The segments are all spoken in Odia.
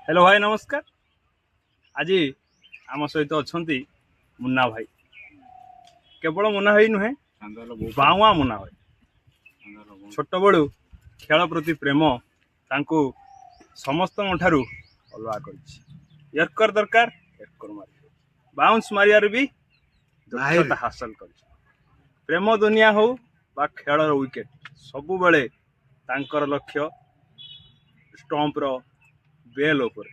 हेलो भाई नमस्कार। आज आम सहित अच्छा मुन्ना भाई। केवल मुन्ना भाई नुहे बाउआ मुन्ना भाई छोट बड़ू खेल प्रति प्रेम तांको समस्त ठारू अलवा कर दरकार बाउंस मारियार भी दक्षता हासिल कर प्रेम दुनिया हो बा खेल विकेट सबु बेले तांकर लक्ष्य स्टंप रो बेल उपर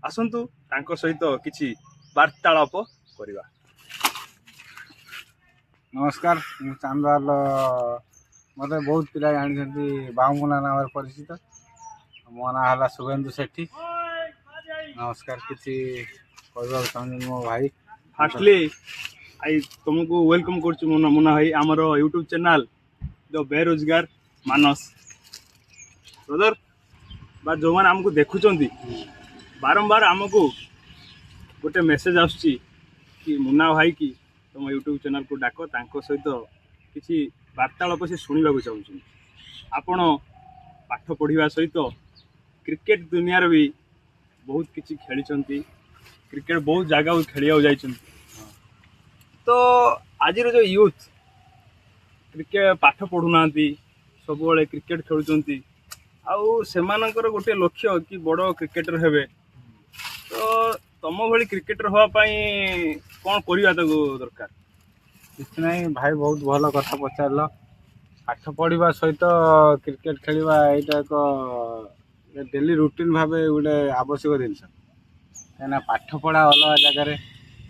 आसंतु तांको सहित किछि वार्तालाप करिबा। नमस्कार मु चांदवाल मत बहुत पिला जानी बामुना नाम परिचित मो ना है शुभेन्दु सेठी। नमस्कार किसी कहवा चाहूँ मो भाई फास्टली आई तुमको वेलकम कर मुन्ना भाई आमर यूट्यूब चैनल द बेरोजगार मानस ब्रदर बा जो मैंने आमको देखुंट बारंबार आमको गोटे मेसेज आसुची कि मुन्ना भाई की तुम यूट्यूब चैनल को डाक तांको सहित किसी वार्तालाप से शुणा चाहूँ। आपण पाठ पढ़ा सहित क्रिकेट दुनिया भी बहुत किसी खेली क्रिकेट बहुत जगह खेलिया जाइछन। तो आज जो यूथ क्रिकेट पाठ पढ़ुना सब क्रिकेट खेलुंट आउ सेमानकर गोटे लक्ष्य कि बड़ क्रिकेटर हेबे। तो तुम भली क्रिकेटर होवाई कौन करवा दरकार किसी ना भाई बहुत भल कथा पचार पाठ पढ़ा सहित क्रिकेट खेलवा यहाँ एक डेली रुटीन भाव गोटे आवश्यक जिन कहीं पाठ पढ़ा अलग जगार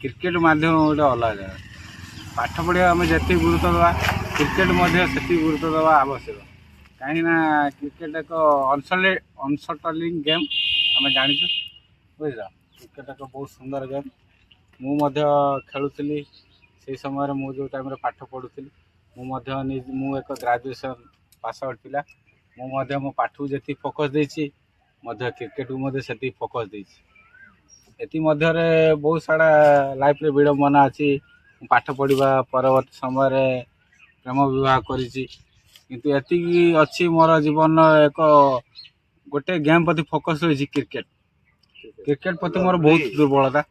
क्रिकेट मध्यम गोटे अलग जगह पाठ पढ़ा आम जी गुरुत्व देवा क्रिकेट से गुरुत्व देवा आवश्यक कहीं क्रिकेट एक अनसटलिंग गेम आम जाचु बुझल क्रिकेट एक बहुत सुंदर गेम मुझे खेलुली से समय मु जो टाइम पाठ पढ़ुली मु एक ग्रेजुएशन पास आउट पिला मो पाठ को जी फोकस देती क्रिकेट को से फोकस देती बहुत सारा लाइफ रे विडंबना अच्छी पाठ पढ़ा परवर्ती समय प्रेम विवाह करी किंतु एति अच्छी मोर जीवन एक गोटे गेम प्रति फोकस रही क्रिकेट क्रिकेट प्रति मोर बहुत दुर्बलता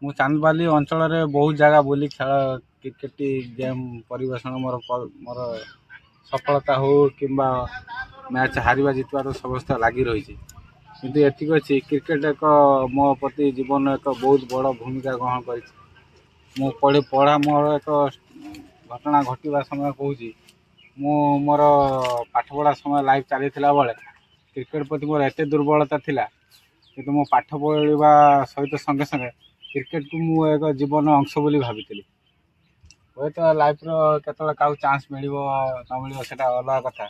मु चांदबाली अंचल बहुत जगह बुली खेल क्रिकेट गेम परिवेषण मोर मोर सफलता हो कि मैच हारिबा जितवा तो समस्त लगी रही किंतु एतिक अच्छी क्रिकेट एक मो प्रति जीवन एक बहुत बड़ भूमिका ग्रहण कर पढ़ा मोर एक घटना घटवा समय कहूँ मु मोर पाठ पढ़ा समय लाइफ चली बेले क्रिकेट प्रति मोर एत दुर्बलता थिला कि मो पाठ पढ़ा सहित संगे संगे क्रिकेट को मु एक जीवन अंश बोली भावी हे तो लाइफ केतला क्या चांस मिल न मिल से अलग कथा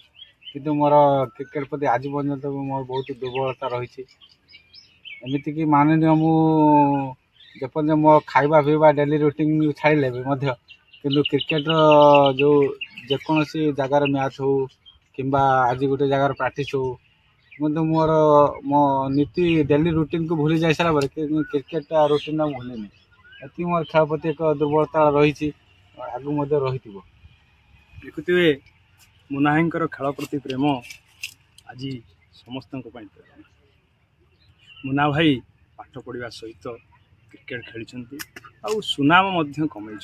किंतु मोर क्रिकेट प्रति आज पर्यंत मोर बहुत दुर्बलता रही एमती कि माननीय मुझे मो खाଇବା पीवा डेली रुटीन छाड़े भी किंतु क्रिकेट जो जेकोसी जगार मैच हो कि आज गोटे जगार प्रैक्टिस हो मुझे मोर मो नीति डेली रुटीन को भूली जाई सारा क्रिकेट रुटीन भूलिनी ये मोर खेल प्रति एक दुर्बलता रही आगु रही देखुए मुन्ना भाई खेल प्रति प्रेम आज समस्त प्रेरणा। मुन्ना भाई पाठ पढ़ा सहित क्रिकेट खेली आ सुनाम कमाई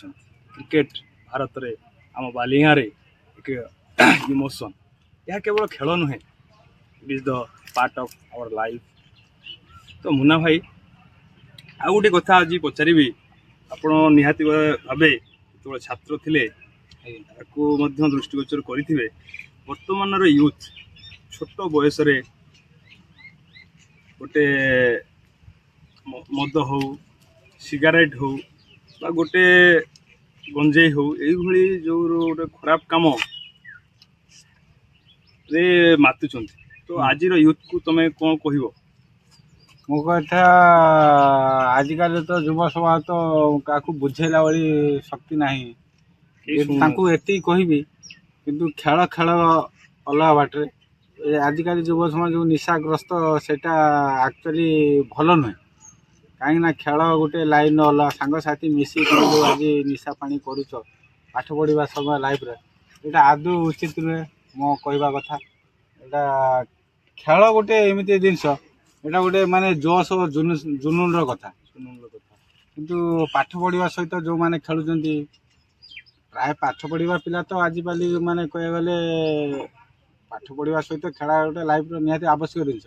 क्रिकेट भारत में आम बालिया एक इमोशन यह केवल खेल नुहे it is the part of our life. तो मुन्ना भाई आ गोटे कथा आज पचारि आपण निहाती भावे जो छात्र थिले दृष्टिगोचर करेंगे वर्तमान यूथ छोट बयस गोटे मद हो सिगारेट हो बा गोटे गंजेई हो यही जो गोटे खराब कम रे मातुंट। तो आज यूथ को तुम कौन कह मो कथा आजिकल तो युव समाज तो क्या बुझेला वाली शक्ति नहीं एति कहबी किंतु खेल खेल अलग बाटे आजिकल युव समाज जो निशाग्रस्त सेटा एक्चुअली भल नुहे कहीं खेल गोटे लाइन अलग सांगसाथी मिसिक जो आज निशा पानी करुच पाठ पढ़ा समय लाइफ यहाँ आदौ उचित नुहे मो कहवा कथा यहाँ खेल गोटे एमती जिनस ଏଇଟା ଗୋଟେ ମାନେ ଜୋସ୍ ଓ ଜୁନୁନର କଥା। ସୁନନ୍ଦ କଥା। କିନ୍ତୁ ପାଠ ପଢ଼ିବା ସହିତ ଯେଉଁମାନେ ଖେଳୁଛନ୍ତି, ପ୍ରାୟ ପାଠ ପଢ଼ିବା ପିଲା ତ ଆଜିକାଲି ମାନେ କହିବାକୁ ଗଲେ ପାଠ ପଢ଼ିବା ସହିତ ଖେଳ ଗୋଟେ ଲାଇଫ୍ର ନିହାତି ଆବଶ୍ୟକ ଜିନିଷ।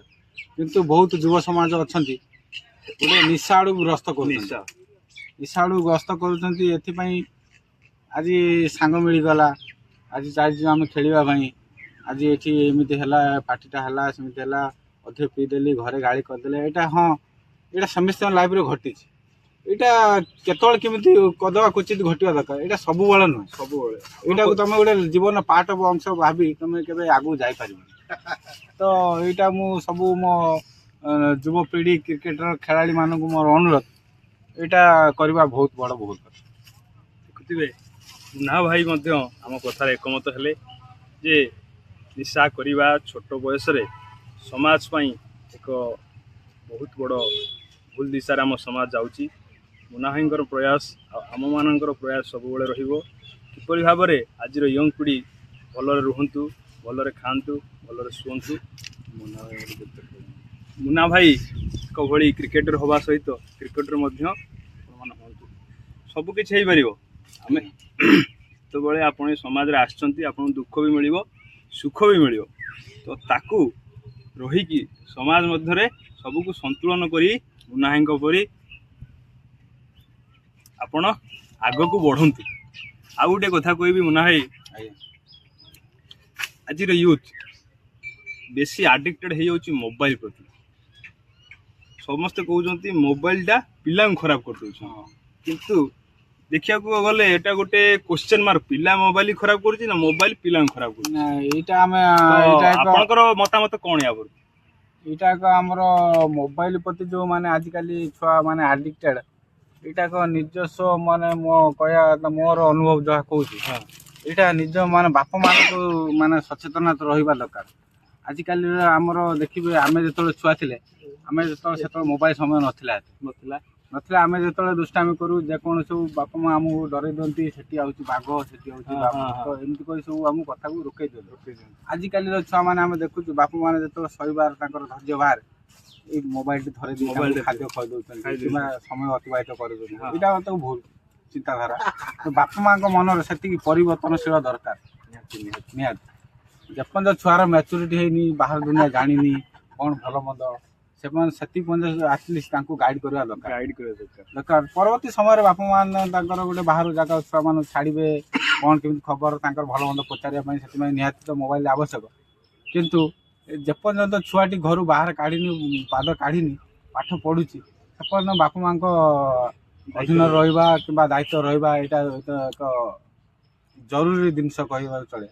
କିନ୍ତୁ ବହୁତ ଯୁବ ସମାଜ ଅଛନ୍ତି ଗୋଟେ ନିଶା ଆଡ଼କୁ ଗ୍ରସ୍ତ କରୁଛନ୍ତି। ନିଶା ଆଡ଼କୁ ଗ୍ରସ୍ତ କରୁଛନ୍ତି। ଏଥିପାଇଁ ଆଜି ସାଙ୍ଗ ମିଳିଗଲା, ଆଜି ଚାଲିଛୁ ଆମେ ଖେଳିବା ପାଇଁ, ଆଜି ଏଠି ଏମିତି ହେଲା, ପାର୍ଟିଟା ହେଲା, ସେମିତି ହେଲା, ଅଧିକ ପିଇଦେଲି, ଘରେ ଗାଳି କରିଦେଲେ। ଏଇଟା ହଁ, ଏଇଟା ସମସ୍ତଙ୍କ ଲାଇଫ୍ରେ ଘଟିଛି। ଏଇଟା କେତେବେଳେ କେମିତି କଦବା କ୍ୱଚିତ ଘଟିବା ଦରକାର, ଏଇଟା ସବୁବେଳେ ନୁହେଁ। ସବୁବେଳେ ଏଇଟାକୁ ତମେ ଗୋଟେ ଜୀବନ ପାର୍ଟ ଅଫ୍ ଅଂଶ ଭାବି ତମେ କେବେ ଆଗକୁ ଯାଇପାରିବନି। ତ ଏଇଟା ମୁଁ ସବୁ ମୋ ଯୁବପିଢ଼ି କ୍ରିକେଟର ଖେଳାଳିମାନଙ୍କୁ ମୋର ଅନୁରୋଧ, ଏଇଟା କରିବା ବହୁତ ବଡ଼ ଭୁଲ କଥା। ଦେଖୁଥିବେ ମୁନା ଭାଇ ମଧ୍ୟ ଆମ କଥାରେ ଏକମତ ହେଲେ ଯେ ନିଶା କରିବା ଛୋଟ ବୟସରେ ସମାଜ ପାଇଁ ଏକ ବହୁତ ବଡ଼ ଭୁଲ ଦିଶାରେ ଆମ ସମାଜ ଯାଉଛି। ମୁନା ଭାଇଙ୍କର ପ୍ରୟାସ ଆଉ ଆମମାନଙ୍କର ପ୍ରୟାସ ସବୁବେଳେ ରହିବ, କିପରି ଭାବରେ ଆଜିର ୟଙ୍ଗ ପିଢ଼ି ଭଲରେ ରୁହନ୍ତୁ, ଭଲରେ ଖାଆନ୍ତୁ, ଭଲରେ ଶୁଅନ୍ତୁ। ମୁନା ଭାଇଙ୍କ ଭଳି କ୍ରିକେଟର ହେବା ସହିତ କ୍ରିକେଟର ମଧ୍ୟ ଆପଣମାନେ ହୁଅନ୍ତୁ, ସବୁକିଛି ହେଇପାରିବ। ଆମେ ଯେତେବେଳେ ଆପଣ ଏ ସମାଜରେ ଆସିଛନ୍ତି, ଆପଣଙ୍କୁ ଦୁଃଖ ବି ମିଳିବ, ସୁଖ ବି ମିଳିବ। ତ ତାକୁ ରହିକି ସମାଜ ମଧ୍ୟରେ ସବୁକୁ ସନ୍ତୁଳନ କରି ମୁନା ଭାଇଙ୍କ ପରି ଆପଣ ଆଗକୁ ବଢ଼ନ୍ତୁ। ଆଉ ଗୋଟେ କଥା କହିବି ମୁନା ଭାଇ, ଆଜିର ୟୁଥ୍ ବେଶୀ ଆଡ଼ିକ୍ଟେଡ଼ ହେଇଯାଉଛି ମୋବାଇଲ ପ୍ରତି। ସମସ୍ତେ କହୁଛନ୍ତି ମୋବାଇଲଟା ପିଲାଙ୍କୁ ଖରାପ କରିଦେଉଛି, କିନ୍ତୁ ଦେଖିବାକୁ ଗଲେ ଏଇଟା ଗୋଟେ କ୍ୱେଶ୍ଚନ ମାର୍କ। ପିଲା ମୋବାଇଲ ଖରାପ କରୁଛି ନା ମୋବାଇଲ ପିଲାଙ୍କୁ ଖରାପ କରୁଛି? ଏଇଟା ଆମେ ଆପଣଙ୍କର ମତାମତ କ'ଣ ୟା ପ୍ରତି? ଏଇଟା ଏକ ଆମର ମୋବାଇଲ ପ୍ରତି ଯେଉଁମାନେ ଆଜିକାଲି ଛୁଆ ମାନେ ଆଡ଼ିକ୍ଟେଡ଼, ଏଇଟା ଏକ ନିଜସ୍ୱ ମାନେ ମୋ କହିବା ମୋର ଅନୁଭବ ଯାହା କହୁଛି, ଏଇଟା ନିଜ ମାନେ ବାପା ମାନଙ୍କୁ ମାନେ ସଚେତନତା ରହିବା ଦରକାର। ଆଜିକାଲିର ଆମର ଦେଖିବେ, ଆମେ ଯେତେବେଳେ ଛୁଆ ଥିଲେ, ଆମେ ଯେତେବେଳେ ସେତେବେଳେ ମୋବାଇଲ ସମୟ ନଥିଲା ଆମେ ଯେତେବେଳେ ଦୁଷ୍ଟାମି କରୁ, ଯେକୌଣସି ସବୁ ବାପା ମା ଆମକୁ ଡରେଇ ଦିଅନ୍ତି, ସେଠି ଆଉଛି ବାଘ, ସେଠି ଆଉଛି ବାଘ, ତ ଏମିତି କରି ସବୁ ଆମ କଥାକୁ ରୋକେଇ ଦିଅନ୍ତି। ଆଜିକାଲିର ଛୁଆମାନେ ଆମେ ଦେଖୁଛୁ, ବାପା ମାନେ ଯେତେବେଳେ ଶୋଇବାର ତାଙ୍କର ଧୈର୍ଯ୍ୟ ବାହାରେ, ଏଇ ମୋବାଇଲଟି ଧରେଇ ଦେଇ ଖାଦ୍ୟ ଖୁଆଇ ଦେଉଛନ୍ତି କିମ୍ବା ସମୟ ଅତିବାହିତ କରିଦେଉଛନ୍ତି। ଏଇଟା ତ ଭୁଲ ଚିନ୍ତାଧାରା। ବାପା ମାଙ୍କ ମନରେ ସେତିକି ପରିବର୍ତ୍ତନଶୀଳ ଦରକାର ନିହାତି। ଯେପର୍ଯ୍ୟନ୍ତ ଛୁଆର ମ୍ୟାଚୁରିଟି ହେଇନି, ବାହାର ଦୁନିଆ ଜାଣିନି କ'ଣ ଭଲ ମନ୍ଦ, ସେମାନେ ସେତିକି ପର୍ଯ୍ୟନ୍ତ ଆଟଲିଷ୍ଟ ତାଙ୍କୁ ଗାଇଡ଼ କରିବା ଦରକାର। ପରବର୍ତ୍ତୀ ସମୟରେ ବାପା ମାନେ ତାଙ୍କର ଗୋଟେ ବାହାର ଜାଗା ଛୁଆମାନଙ୍କୁ ଛାଡ଼ିବେ, କ'ଣ କେମିତି ଖବର ତାଙ୍କର ଭଲ ମନ୍ଦ ପଚାରିବା ପାଇଁ, ସେଥିପାଇଁ ନିହାତି ତ ମୋବାଇଲ ଆବଶ୍ୟକ। କିନ୍ତୁ ଯେପର୍ଯ୍ୟନ୍ତ ଛୁଆଟି ଘରୁ ବାହାର କାଢ଼ିନି, ପାଦ କାଢ଼ିନି, ପାଠ ପଢ଼ୁଛି, ସେପର୍ଯ୍ୟନ୍ତ ବାପା ମାଙ୍କ ଅଧୀନରେ ରହିବା କିମ୍ବା ଦାୟିତ୍ୱ ରହିବା, ଏଇଟା ଏକ ଜରୁରୀ ଜିନିଷ କହିବାକୁ ଚଳେ।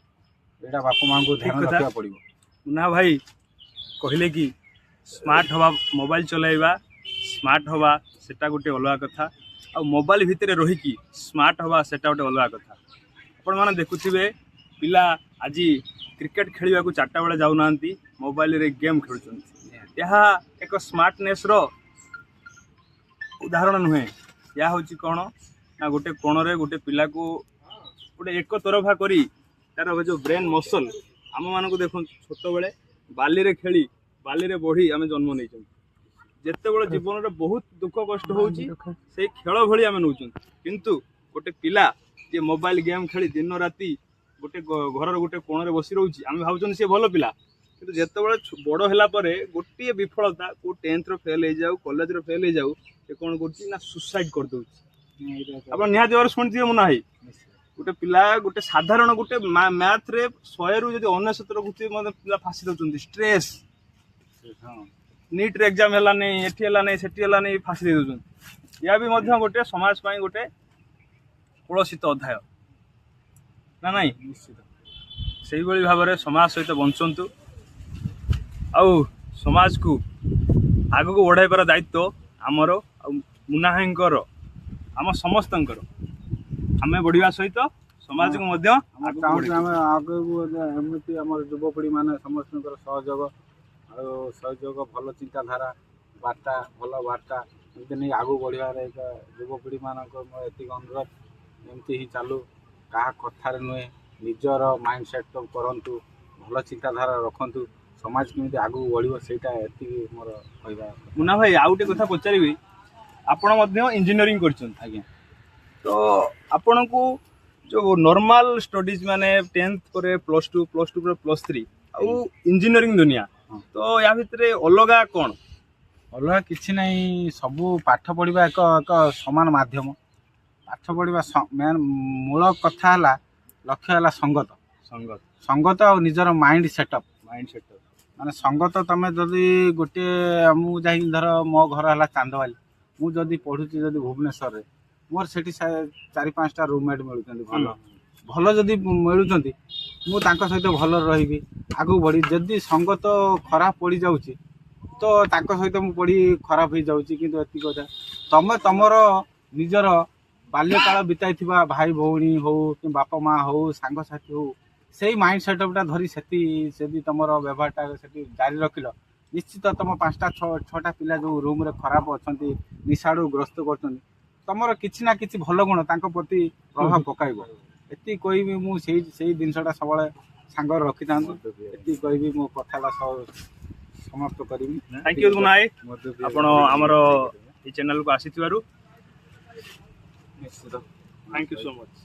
ଏଇଟା ବାପା ମାଙ୍କୁ ଧ୍ୟାନ ରଖିବାକୁ ପଡ଼ିବ। ମୁନା ଭାଇ କହିଲେ କି ସ୍ମାର୍ଟ ହେବା, ମୋବାଇଲ ଚଲାଇବା ସ୍ମାର୍ଟ ହେବା ସେଟା ଗୋଟେ ଅଲଗା କଥା, ଆଉ ମୋବାଇଲ ଭିତରେ ରହିକି ସ୍ମାର୍ଟ ହେବା ସେଟା ଗୋଟେ ଅଲଗା କଥା। ଆପଣମାନେ ଦେଖୁଥିବେ ପିଲା ଆଜି କ୍ରିକେଟ ଖେଳିବାକୁ 4ଟା ବେଳେ ଯାଉନାହାନ୍ତି, ମୋବାଇଲରେ ଗେମ୍ ଖେଳୁଛନ୍ତି। ଏହା ଏକ ସ୍ମାର୍ଟନେସ୍ର ଉଦାହରଣ ନୁହେଁ। ଏହା ହେଉଛି କ'ଣ ନା ଗୋଟେ କୋଣରେ ଗୋଟେ ପିଲାକୁ ଗୋଟେ ଏକ ତରଫା କରି ତାର ଯେଉଁ ବ୍ରେନ୍ ମସଲ, ଆମମାନଙ୍କୁ ଦେଖନ୍ତୁ ଛୋଟବେଳେ ବାଲିରେ ଖେଳି ବାଲିରେ ବଢ଼ି ଆମେ ଜନ୍ମ ନେଇଛନ୍ତି। ଯେତେବେଳେ ଜୀବନରେ ବହୁତ ଦୁଃଖ କଷ୍ଟ ହେଉଛି, ସେଇ ଖେଳ ଭଳି ଆମେ ନେଉଛନ୍ତି। କିନ୍ତୁ ଗୋଟେ ପିଲା ଯିଏ ମୋବାଇଲ ଗେମ୍ ଖେଳି ଦିନ ରାତି ଗୋଟେ ଘରର ଗୋଟେ କୋଣରେ ବସି ରହୁଛି, ଆମେ ଭାବୁଛନ୍ତି ସିଏ ଭଲ ପିଲା। କିନ୍ତୁ ଯେତେବେଳେ ବଡ଼ ହେଲା ପରେ ଗୋଟିଏ ବିଫଳତା, କେଉଁ 10th ଫେଲ୍ ହେଇଯାଉ, କଲେଜରେ ଫେଲ୍ ହେଇଯାଉ, ସେ କ'ଣ କରୁଛି ନା ସୁସାଇଡ୍ କରିଦେଉଛି। ଆପଣ ନିହାତି ଭାବରେ ଶୁଣିଥିବେ ମୁନା ଭାଇ, ଗୋଟେ ପିଲା ଗୋଟେ ସାଧାରଣ ଗୋଟେ ମ୍ୟାଥରେ 100ରୁ ଯଦି 99 ରଖୁଥିବେ ମଧ୍ୟ ପିଲା ଫାସି ଦେଉଛନ୍ତି। ଷ୍ଟ୍ରେସ୍, ନିଟ୍ର ଏକ୍ଜାମ ହେଲାନି, ଏଠି ହେଲାନି, ସେଠି ହେଲାନି, ଫାସି ଦେଇ ଦେଉଛନ୍ତି। ଏହା ବି ମଧ୍ୟ ଗୋଟେ ସମାଜ ପାଇଁ ଗୋଟେ କଳସିତ ଅଧ୍ୟାୟ ନା ନାହିଁ? ସେଇଭଳି ଭାବରେ ସମାଜ ସହିତ ବଞ୍ଚନ୍ତୁ, ଆଉ ସମାଜକୁ ଆଗକୁ ବଢ଼ାଇବାର ଦାୟିତ୍ୱ ଆମର, ଆଉ ମୁନା ଭାଇଙ୍କର, ଆମ ସମସ୍ତଙ୍କର। ଆମେ ବଢ଼ିବା ସହିତ ସମାଜକୁ ମଧ୍ୟ ଚାହୁଁଛୁ ଆମେ ଆଗକୁ ଏମିତି ଆମର ଯୁବପିଢ଼ି ମାନେ ସମସ୍ତଙ୍କର ସହଯୋଗ, ଭଲ ଚିନ୍ତାଧାରା, ବାର୍ତ୍ତା, ଭଲ ବାର୍ତ୍ତା ଏମିତି ନେଇ ଆଗକୁ ବଢ଼ିବାରେ ଏକ ଯୁବପିଢ଼ିମାନଙ୍କ ମୋର ଏତିକି ଅନୁରୋଧ। ଏମିତି ହିଁ ଚାଲୁ, କାହା କଥାରେ ନୁହେଁ, ନିଜର ମାଇଣ୍ଡ ସେଟ୍ କରନ୍ତୁ, ଭଲ ଚିନ୍ତାଧାରା ରଖନ୍ତୁ, ସମାଜ କେମିତି ଆଗକୁ ବଢ଼ିବ ସେଇଟା ଏତିକି ମୋର କହିବା କଥା। ମୁନା ଭାଇ ଆଉ ଗୋଟେ କଥା ପଚାରିବି, ଆପଣ ମଧ୍ୟ ଇଞ୍ଜିନିୟରିଂ କରିଛନ୍ତି, ଆଜ୍ଞା। ତ ଆପଣଙ୍କୁ ଯୋଉ ନର୍ମାଲ ଷ୍ଟଡିଜ ମାନେ 10th ପରେ +2 +2 ପରେ +3 ଆଉ ଇଞ୍ଜିନିୟରିଂ ଦୁନିଆ, ହଁ। ତ ୟା ଭିତରେ ଅଲଗା କ'ଣ? ଅଲଗା କିଛି ନାହିଁ, ସବୁ ପାଠ ପଢ଼ିବା ଏକ ଏକ ସମାନ ମାଧ୍ୟମ। ପାଠ ପଢ଼ିବା ମେନ୍ ମୂଳ କଥା ହେଲା, ଲକ୍ଷ୍ୟ ହେଲା ସଙ୍ଗତ। ସଙ୍ଗତ ସଙ୍ଗତ ଆଉ ନିଜର ମାଇଣ୍ଡ ସେଟଅପ୍। Mind set. ମାନେ ସଙ୍ଗତ, ତମେ ଯଦି ଗୋଟିଏ, ମୁଁ ଯାଇକି ଧର ମୋ ଘର ହେଲା ଚାନ୍ଦବାଲି, ମୁଁ ଯଦି ପଢ଼ୁଛି ଯଦି ଭୁବନେଶ୍ୱରରେ, ମୋର ସେଠି 4-5ଟା ରୁମମେଟ୍ ମିଳୁଛନ୍ତି ଭଲ ଭଲ ଯଦି ମିଳୁଛନ୍ତି, ମୁଁ ତାଙ୍କ ସହିତ ଭଲରେ ରହିବି, ଆଗକୁ ବଢ଼ି। ଯଦି ସଙ୍ଗତ ଖରାପ ପଡ଼ିଯାଉଛି ତ ତାଙ୍କ ସହିତ ମୁଁ ପଢ଼ି ଖରାପ ହେଇଯାଉଛି। କିନ୍ତୁ ଏତିକି କଥା, ତମେ ତମର ନିଜର ବାଲ୍ୟକାଳ ବିତାଇଥିବା ଭାଇ ଭଉଣୀ ହଉ କି ବାପା ମା ହଉ ସାଙ୍ଗସାଥି ହଉ, ସେଇ ମାଇଣ୍ଡ ସେଟଅପ୍ଟା ଧରି ଯଦି ତମର ବ୍ୟବହାରଟା ସେଠି ଜାରି ରଖିଲ, ନିଶ୍ଚିତ ତମ 5ଟା 6ଟା ପିଲା ଯେଉଁ ରୁମ୍ରେ ଖରାପ ଅଛନ୍ତି, ନିଶାଡ଼ୁ ଗ୍ରସ୍ତ କରୁଛନ୍ତି, ତମର କିଛି ନା କିଛି ଭଲ ଗୁଣ ତାଙ୍କ ପ୍ରତି ପ୍ରଭାବ ପକାଇବ। ଏତିକି କହିବି, ମୁଁ ସେଇ ଜିନିଷଟା ସବୁବେଳେ ସାଙ୍ଗରେ ରଖିଥାନ୍ତୁ। ଏତିକି କହିବି, ମୋ କଥାଟା ସମାପ୍ତ କରିବି। ଥ୍ୟାଙ୍କ ୟୁ ମୁନା ଭାଇ, ଆପଣ ଆମର এই ଚ୍ୟାନେଲକୁ ଆସିଥିବାରୁ ନିଶ୍ଚିତ। Thank you so much.